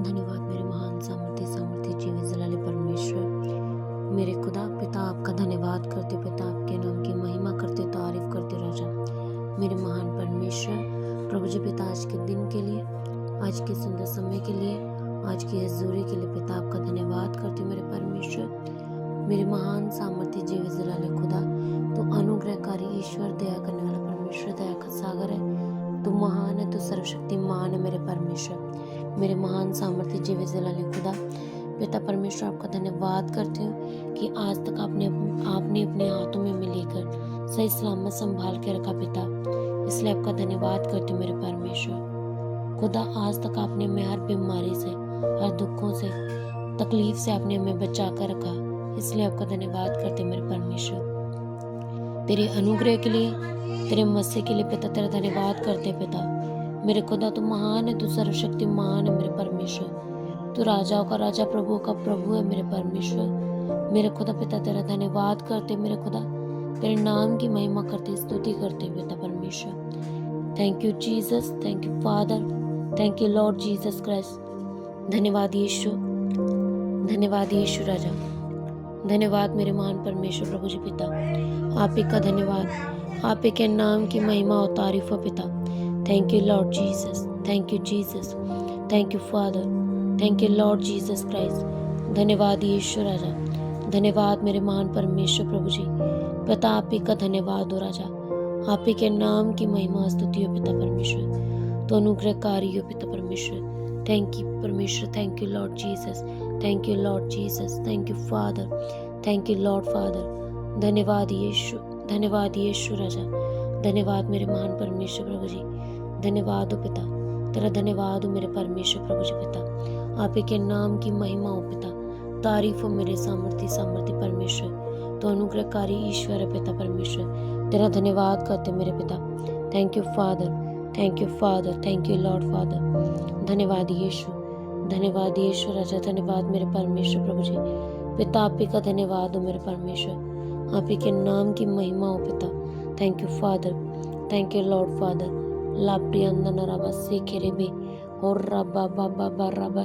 धन्यवाद मेरे महान सामर्थ्य जीवी जलाले परमेश्वर। मेरे खुदा पिता आपका धन्यवाद करते, पिता आपके नाम की महिमा करते, तारीफ करते राजा। मेरे महान परमेश्वर प्रभु जी पिता, आज के दिन के लिए, आज के सुंदर समय के लिए, आज की हजूरी के लिए पिता आपका धन्यवाद करते मेरे परमेश्वर। मेरे महान सामर्थ्य जीवी जलाले खुदा, तो अनुग्रहकारी ईश्वर, दया करने वाला परमेश्वर, दया का सागर है। तू महान है, तू सर्वशक्तिमान है मेरे परमेश्वर। मेरे महान सामर्थ्य जीवी जलाले खुदा पिता परमेश्वर, आपका धन्यवाद करती हूँ कि आज तक आपने अपने हाथों में लेकर सही सलामत संभाल के रखा पिता, इसलिए आपका धन्यवाद करती हूँ मेरे परमेश्वर। खुदा आज तक आपने हमें हर बीमारी से, हर दुखों से, तकलीफ से आपने हमें बचा कर रखा, इसलिए आपका धन्यवाद करते मेरे परमेश्वर। तेरे अनुग्रह के लिए, तेरे मस्से के लिए पिता तेरा धन्यवाद करते पिता। मेरे खुदा तू महान है, तू सर्वशक्तिमान है मेरे परमेश्वर। तू राजाओं का राजा, प्रभुओं का प्रभु है मेरे परमेश्वर। मेरे खुदा पिता तेरा धन्यवाद करते मेरे खुदा, तेरे नाम की महिमा करते, स्तुति करते पिता परमेश्वर। Thank you Jesus, thank you Father, thank you Lord Jesus Christ. धन्यवाद यीशु, धन्यवाद यीशु राजा, धन्यवाद मेरे महान परमेश्वर प्रभु जी पिता। आप ही का धन्यवाद, आप ही के नाम की महिमा और तारीफ हो पिता। Thank you Lord Jesus, thank you Jesus, thank you Father, thank you Lord Jesus Christ. धन्यवाद यीशु राजा, धन्यवाद मेरे महान परमेश्वर प्रभु जी पिता। आप ही का धन्यवाद हो राजा, आप ही के नाम की महिमा स्तुति हो पिता परमेश्वर। तो अनुग्रहकारी हो पिता परमेश्वर। थैंक यू परमेश्वर, thank you Lord Jesus, thank you Lord Jesus, thank you Father, thank you Lord Father. धन्यवाद यीशु, धन्यवाद यीशु राजा, धन्यवाद मेरे महान परमेश्वर प्रभु जी। धन्यवाद हो पिता, तेरा धन्यवाद हो मेरे परमेश्वर प्रभु जी पिता। आप ही के नाम की महिमा हो पिता, तारीफ हो मेरे सामर्थ्य परमेश्वर। तो अनुग्रहकारी ईश्वर है पिता परमेश्वर, तेरा धन्यवाद करते मेरे पिता। Thank you Father, thank you Father, thank you Lord Father. धन्यवाद यीशु, धन्यवाद यीशु राजा, धन्यवाद मेरे परमेश्वर प्रभु जी पिता। आप ही का धन्यवाद हो मेरे परमेश्वर, आप ही के नाम की महिमा हो पिता। Thank you Father, thank you Lord Father. ला प्रियंदन रबा सेखेरेबे और रबा बाबा बाबा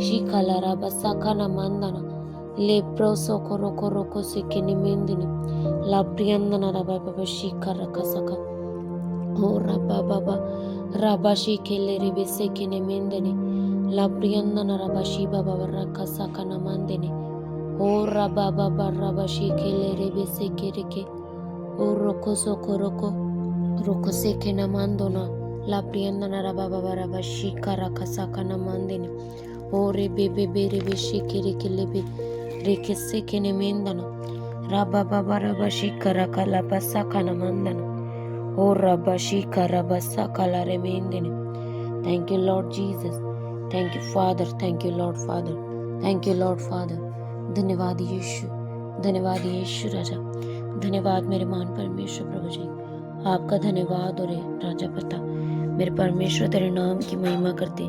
शिखाला रबा साखाना मंदना ले प्रोसो को रोको सेके निमेंदिनी ला प्रियंदन रबा बाबा शिखा रखा सका और रबा बाबा रबा शिखेले रेबे सेके निमेंदिनी ला प्रियंदन रबा शिबा बाबा रखा सका न मंदिनी और रबा बाबा रबा शिखेले रेबे सेके रेके और रोको सोको रोको सेके न मांदोना ला प्रियंदना रबा बाबा रबा शिखा रखा साका न मांदिनी और रे बेबे शिखे रेके लेबे रेके सेके ने मेंदना रबा बाबा रबा शिखा रखा ला साका न मांदना और रबा शिखा रबा साका ला रे मेंदिनी। Thank you Lord Jesus, thank you Father, thank you Lord Father, thank you Lord Father. धन्यवाद यीशु, धन्यवाद यीशु राजा, धन्यवाद मेरे महान परमेश्वर प्रभु जी। आपका धन्यवाद हो रे राजा पिता। मेरे परमेश्वर तेरे नाम की महिमा करते,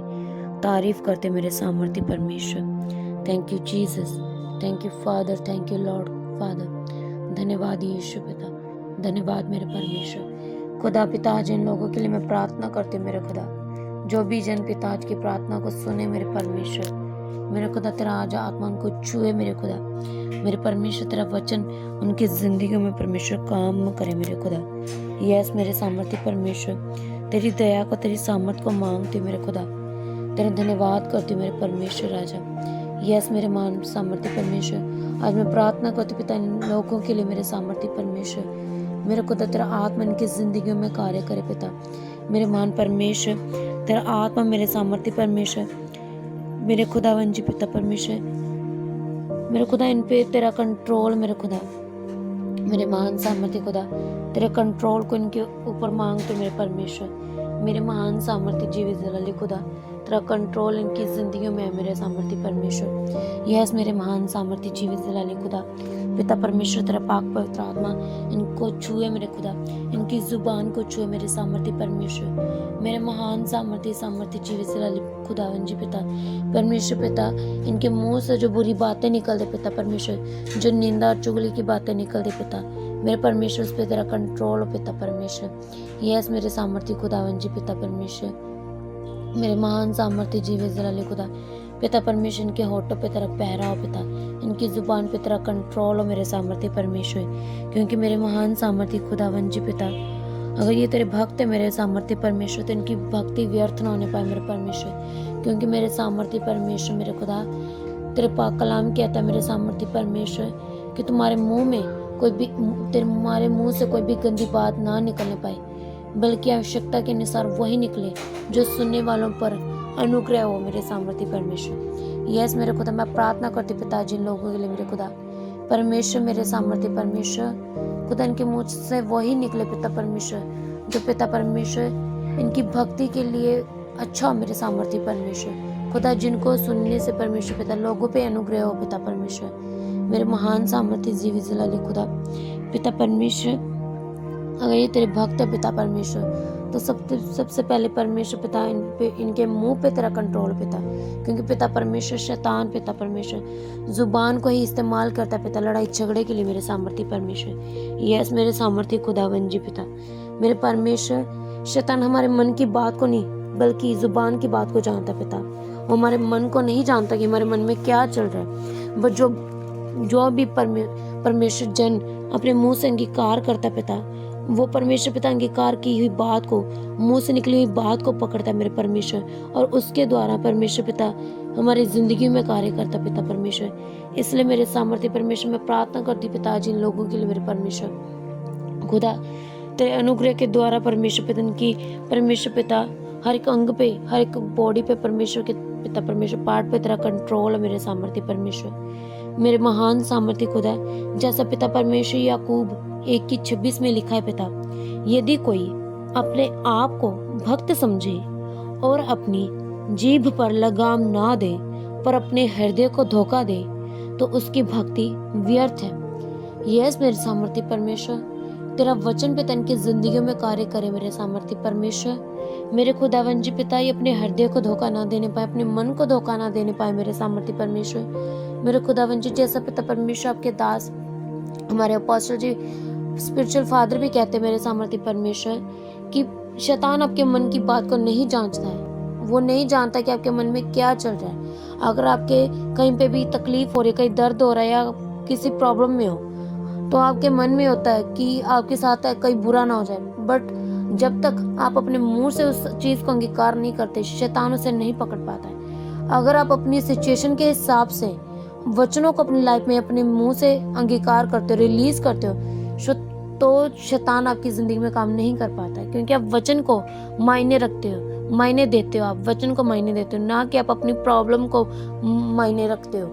तारीफ करते मेरे सामर्थ्य परमेश्वर। Thank you Jesus, thank you Father, thank you Lord Father. धन्यवाद यीशु पिता, धन्यवाद मेरे परमेश्वर। खुदा पिता, आज इन लोगों के लिए मैं प्रार्थना करती मेरे खुदा, जो भी जन पिता आज की प्रार्थना को सुने मेरे परमेश्वर। मेरे खुदा तेरा आज आत्मा उनको छुए मेरे खुदा, मेरे परमेश्वर तेरा वचन उनकी जिंदगी में परमेश्वर काम करे मेरे खुदा। यस मेरे सामर्थ्य परमेश्वर, तेरी दया को, तेरी सामर्थ को मांगती मेरे खुदा, तेरा धन्यवाद करती मेरे परमेश्वर राजा। यस मेरे महान सामर्थ्य परमेश्वर, आज मैं प्रार्थना करती पिता इन लोगों के लिए मेरे सामर्थ्य परमेश्वर। मेरे खुदा तेरा आत्मा इनकी जिंदगी में कार्य करे पिता। मेरे महान परमेश्वर तेरा आत्मा मेरे सामर्थ्य परमेश्वर, मेरे खुदा वंजी पिता परमेश्वर, मेरे खुदा इन पे तेरा कंट्रोल मेरे खुदा, मेरे महान सामर्थ्य खुदा तेरे कंट्रोल को इनके ऊपर मांगते मेरे परमेश्वर। मेरे महान सामर्थ्य जीवित जलाली खुदा तेरा कंट्रोल इनकी जिंदगियों में है मेरे सामर्थ्य परमेश्वर। यस मेरे महान सामर्थ्य जीवित जलाली खुदा पिता परमेश्वर तेरा पाक पवित्र आत्मा इनको छुए मेरे खुदा, इनकी जुबान को छुए मेरे सामर्थ्य परमेश्वर। मेरे महान सामर्थ्य जीवित जलाली खुदा वंजी पिता परमेश्वर पिता, इनके मुंह से जो बुरी बातें निकल दे पिता परमेश्वर, जो निंदा और चुगली की बातें निकल दे पिता मेरे परमेश्वर, उस पर तेरा कंट्रोल हो पिता परमेश्वर। यस मेरे सामर्थ्य खुदावन जी पिता परमेश्वर, मेरे महान सामर्थ्य जीवित जलाले खुदा पिता परमेश्वर इनके होठों पे तेरा पहरा हो पिता, इनकी जुबान पे तेरा कंट्रोल हो मेरे सामर्थ्य परमेश्वर, क्योंकि मेरे महान सामर्थ्य खुदावन जी पिता, अगर ये तेरे भक्त है मेरे सामर्थ्य परमेश्वर, तो इनकी भक्ति व्यर्थ ना होने पाए मेरे परमेश्वर, क्योंकि मेरे सामर्थ्य परमेश्वर मेरे खुदा, तेरे पाक कलाम कहता है मेरे सामर्थ्य परमेश्वर कि तुम्हारे मुंह में कोई भी, तुम्हारे मुंह से कोई भी गंदी बात ना निकलने पाए, बल्कि आवश्यकता के अनुसार वही निकले जो सुनने वालों पर अनुग्रह हो मेरे सामर्थ्य परमेश्वर। यस मेरे खुदा, मैं प्रार्थना करती पिता जिन लोगों के लिए मेरे खुदा परमेश्वर, मेरे सामर्थ्य परमेश्वर खुदा, इनके मुंह से वही निकले पिता परमेश्वर जो पिता परमेश्वर इनकी भक्ति के लिए अच्छा हो मेरे सामर्थ्य परमेश्वर खुदा, जिनको सुनने से परमेश्वर पिता लोगों पे अनुग्रह हो पिता परमेश्वर, मेरे महान सामर्थ्य जीवी जलाली खुदा पिता परमेश्वर। अगर ये तेरे भक्त है पिता परमेश्वर, तो सबसे पहले परमेश्वर पिता इनके मुंह पे तेरा कंट्रोल पिता, क्योंकि पिता परमेश्वर शैतान पिता परमेश्वर जुबान को ही इस्तेमाल करता है पिता लड़ाई झगड़े के लिए मेरे सामर्थ्य परमेश्वर। यस मेरे सामर्थ्य खुदावन जी पिता, मेरे परमेश्वर शैतान हमारे मन की बात को नहीं बल्कि जुबान की बात को जानता पिता, वो हमारे मन को नहीं जानता कि हमारे मन में क्या चल रहा है, बट जो भी परमेश्वर जन अपने मुंह से अंगीकार करता पिता, वो परमेश्वर पिता अंगीकार की हुई बात को, मुंह से निकली हुई बात को पकड़ता है मेरे परमेश्वर, और उसके द्वारा परमेश्वर पिता हमारी जिंदगी में कार्य करता पिता परमेश्वर। इसलिए मेरे सामर्थ्य परमेश्वर मैं प्रार्थना करती पिता जिन लोगों के लिए मेरे परमेश्वर खुदा, तेरे अनुग्रह के द्वारा परमेश्वर पिता की परमेश्वर पिता हर एक अंग पे, हर एक बॉडी पे परमेश्वर के पिता परमेश्वर पार्ट पे तेरा कंट्रोल है मेरे सामर्थ्य परमेश्वर, मेरे महान सामर्थ्य खुदा, जैसा पिता परमेश्वर याकूब 1:26 में लिखा है पिता, यदि कोई अपने आप को भक्त समझे और अपनी जीभ पर लगाम ना दे पर अपने हृदय को धोखा दे तो उसकी भक्ति व्यर्थ है। यस मेरे सामर्थ्य परमेश्वर, तेरा वचन पिता इनकी जिंदगी में कार्य करे मेरे सामर्थ्य परमेश्वर, मेरे खुदावन जी पिता ये अपने हृदय को धोखा ना देने पाए, अपने मन को धोखा ना देने पाए मेरे सामर्थ्य परमेश्वर, मेरे खुदावन जी जैसा पिता परमेश्वर आपके दास हमारे अपोस्टल जी स्पिरिचुअल फादर भी कहते हैं मेरे सामर्थ्य परमेश्वर कि शैतान आपके मन की बात को नहीं जांचता है, वो नहीं जानता कि आपके मन में क्या चल रहा है। अगर आपके कहीं पे भी तकलीफ हो रही है, कहीं दर्द हो रहा है या किसी प्रॉब्लम में हो, तो आपके मन में होता है कि आपके साथ कहीं बुरा ना हो जाए, बट जब तक आप अपने मुंह से उस चीज को अंगीकार नहीं करते, शैतान उसे नहीं पकड़ पाता है। अगर आप अपनी सिचुएशन के हिसाब से वचनों को अपनी लाइफ में अपने मुंह से अंगीकार करते हो, रिलीज करते हो, तो शैतान आपकी जिंदगी में काम नहीं कर पाता है, क्योंकि आप वचन को मायने रखते हो, मायने देते हो, आप वचन को मायने देते हो, ना कि आप अपनी प्रॉब्लम को मायने रखते हो।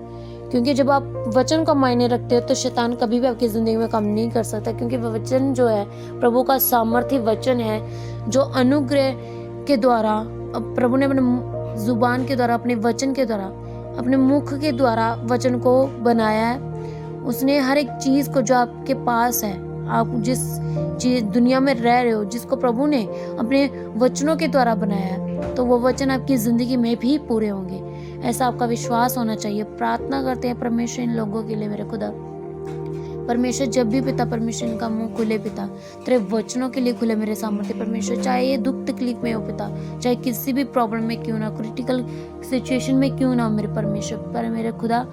क्योंकि जब आप वचन को मायने रखते हो तो शैतान कभी भी आपकी जिंदगी में काम नहीं कर सकता, क्योंकि वचन जो है प्रभु का सामर्थ्य वचन है, जो अनुग्रह के द्वारा प्रभु ने अपने जुबान के द्वारा, अपने वचन के द्वारा, अपने मुख के द्वारा वचन को बनाया है। उसने हर एक चीज को जो आपके पास है, आप जिस चीज दुनिया में रह रहे हो, जिसको प्रभु ने अपने वचनों के द्वारा बनाया है, तो वो वचन आपकी जिंदगी में भी पूरे होंगे, ऐसा आपका विश्वास होना चाहिए। प्रार्थना करते हैं परमेश्वर इन लोगों के लिए मेरे खुदा परमेश्वर, जब भी पिता परमेश्वर इनका मुंह खुले पिता, तेरे वचनों के लिए खुले मेरे सामर्थ्य परमेश्वर, चाहे ये दुख तकलीफ में हो पिता, चाहे किसी भी प्रॉब्लम में क्यों ना, क्रिटिकल सिचुएशन में क्यों ना हो मेरे परमेश्वर, पर मेरे खुदा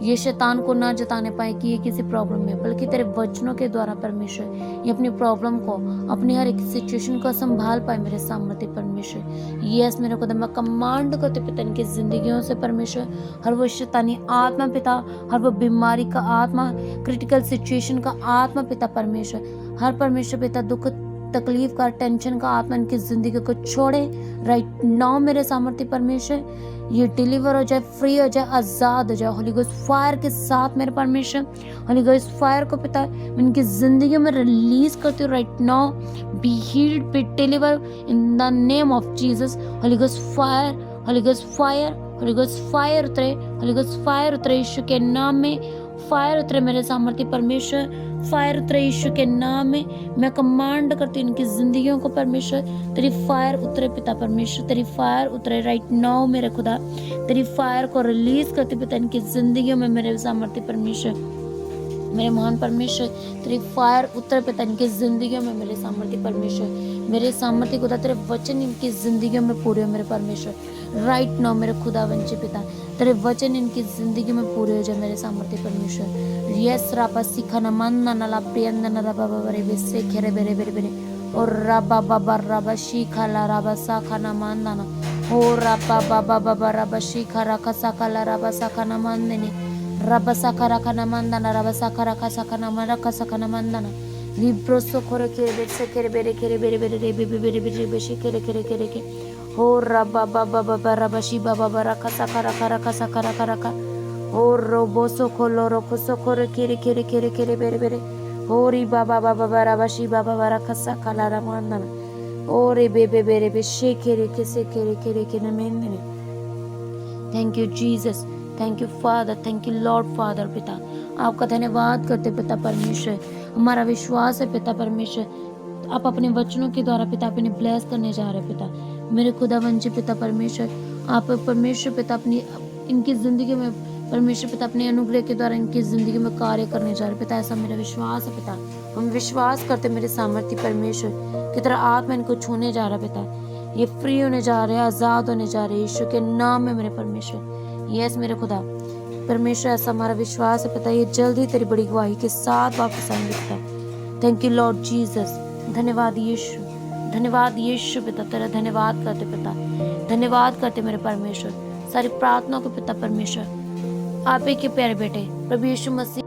ये शैतान को ना जताने पाए कि ये किसी प्रॉब्लम में, बल्कि तेरे वचनों के द्वारा परमेश्वर ये अपनी प्रॉब्लम को, अपनी हर एक सिचुएशन को संभाल पाए मेरे सामर्थ्य परमेश्वर। यस मेरे खुदा, मैं कमांड करते पिता इनकी जिंदगियों से परमेश्वर, हर वो शैतानी आत्मा पिता, हर वो बीमारी का आत्मा, क्रिटिकल सिचुएशन का आत्मा पिता परमेश्वर, हर परमेश्वर पिता दुख तकलीफ का, टेंशन का आत्मा इनकी जिंदगी को छोड़े राइट नाउ मेरे सामर्थ्य परमेश्वर, ये डिलीवर हो जाए, फ्री हो जाए, आजाद हो जाए होली गोस्ट फायर के साथ मेरे परमेश्वर। होली गोस्ट फायर को पिता इनकी जिंदगी में रिलीज करते हो right now, be healed, B deliver in the name of Jesus. Holi ghost fire, Holi ghost fire, Holi ghost fire उतरे, होली गोस्ट फायर उतरे यीशु के नाम में, फायर उतरे मेरे सामर्थ्य परमेश्वर, फायर उतरे यीशु के नाम में। मैं कमांड करती हूँ इनकी जिंदगियों को परमेश्वर, तेरी फायर उतरे पिता परमेश्वर, तेरी फायर उतरे राइट नाउ मेरे खुदा, तेरी फायर को रिलीज करती पिता इनकी जिंदगियों में मेरे सामर्थ्य परमेश्वर। मेरे महान परमेश्वर तेरी फायर उतर पिता इनकी जिंदगियों में, मेरे सामर्थ्य परमेश्वर, मेरे सामर्थ्य खुदा तेरे वचन इनकी जिंदगियों में पूरे हो मेरे परमेश्वर। राइट नाउ मेरे खुदा वंची पिता तेरे वचन इनकी जिंदगी में पूरे हो जाए मेरे सामर्थ्य परमेश्वर। यस रापा सीखा न मन न ला प्रियंद न रबा बरे बेसे खेरे बेरे बेरे बेरे और राबा बाबा राबा शीखा ला राबा साखा न मानना ना ओ राबा बाबा बाबा राबा शीखा रखा साखा ला राबा साखा न मानने रबा साखा रखा न मानना रबा साखा रखा साखा न मन रखा साखा न मानना लिब्रो सोखोरे के बेसे केरे बेरे बेरे बेरे रे बेरे बेरे बेरे बेशी केरे केरे केरे के हो रबा बाबा बाबा रबा शी बाबा रखा साखा रखा साखा रखा रखा हो रोबो सोखोलो रोको सोखोरे केरे केरे केरे केरे बेरे बेरे होरी बाबा बाबा रबा शी बाबा रखा साखा ला रमानना ओरे बेबे बेरे बेशे केरे केसे केरे केरे केरे मेनने। Thank you Jesus, thank you Father, thank you Lord Father. पिता आपका धन्यवाद करते पिता परमेश्वर, हमारा विश्वास है पिता परमेश्वर आप अपने वचनों के द्वारा पिता अपने ब्लेस करने जा रहे पिता मेरे खुदा वंची पिता परमेश्वर। आप परमेश्वर पिता अपनी इनकी जिंदगी में परमेश्वर पिता अपने अनुग्रह के द्वारा इनकी जिंदगी में कार्य करने जा रहे पिता, ऐसा मेरा विश्वास है पिता। हम विश्वास करते मेरे सामर्थ्य परमेश्वर की तरह आत्मा इनको छूने जा रहा पिता, ये फ्री होने जा रहे हैं, आजाद होने जा रहे हैं यीशु के नाम में मेरे परमेश्वर। यस मेरे खुदा परमेश्वर, ऐसा हमारा विश्वास है पिता, ये जल्द ही तेरी बड़ी गवाही के साथ वापस आएंगे पिता। थैंक यू लॉर्ड जीसस, धन्यवाद यीशु, धन्यवाद यीशु पिता, तेरा धन्यवाद करते पिता, धन्यवाद करते मेरे परमेश्वर। सारी प्रार्थना को पिता परमेश्वर आप ही के प्यारे बेटे प्रभु यीशु मसीह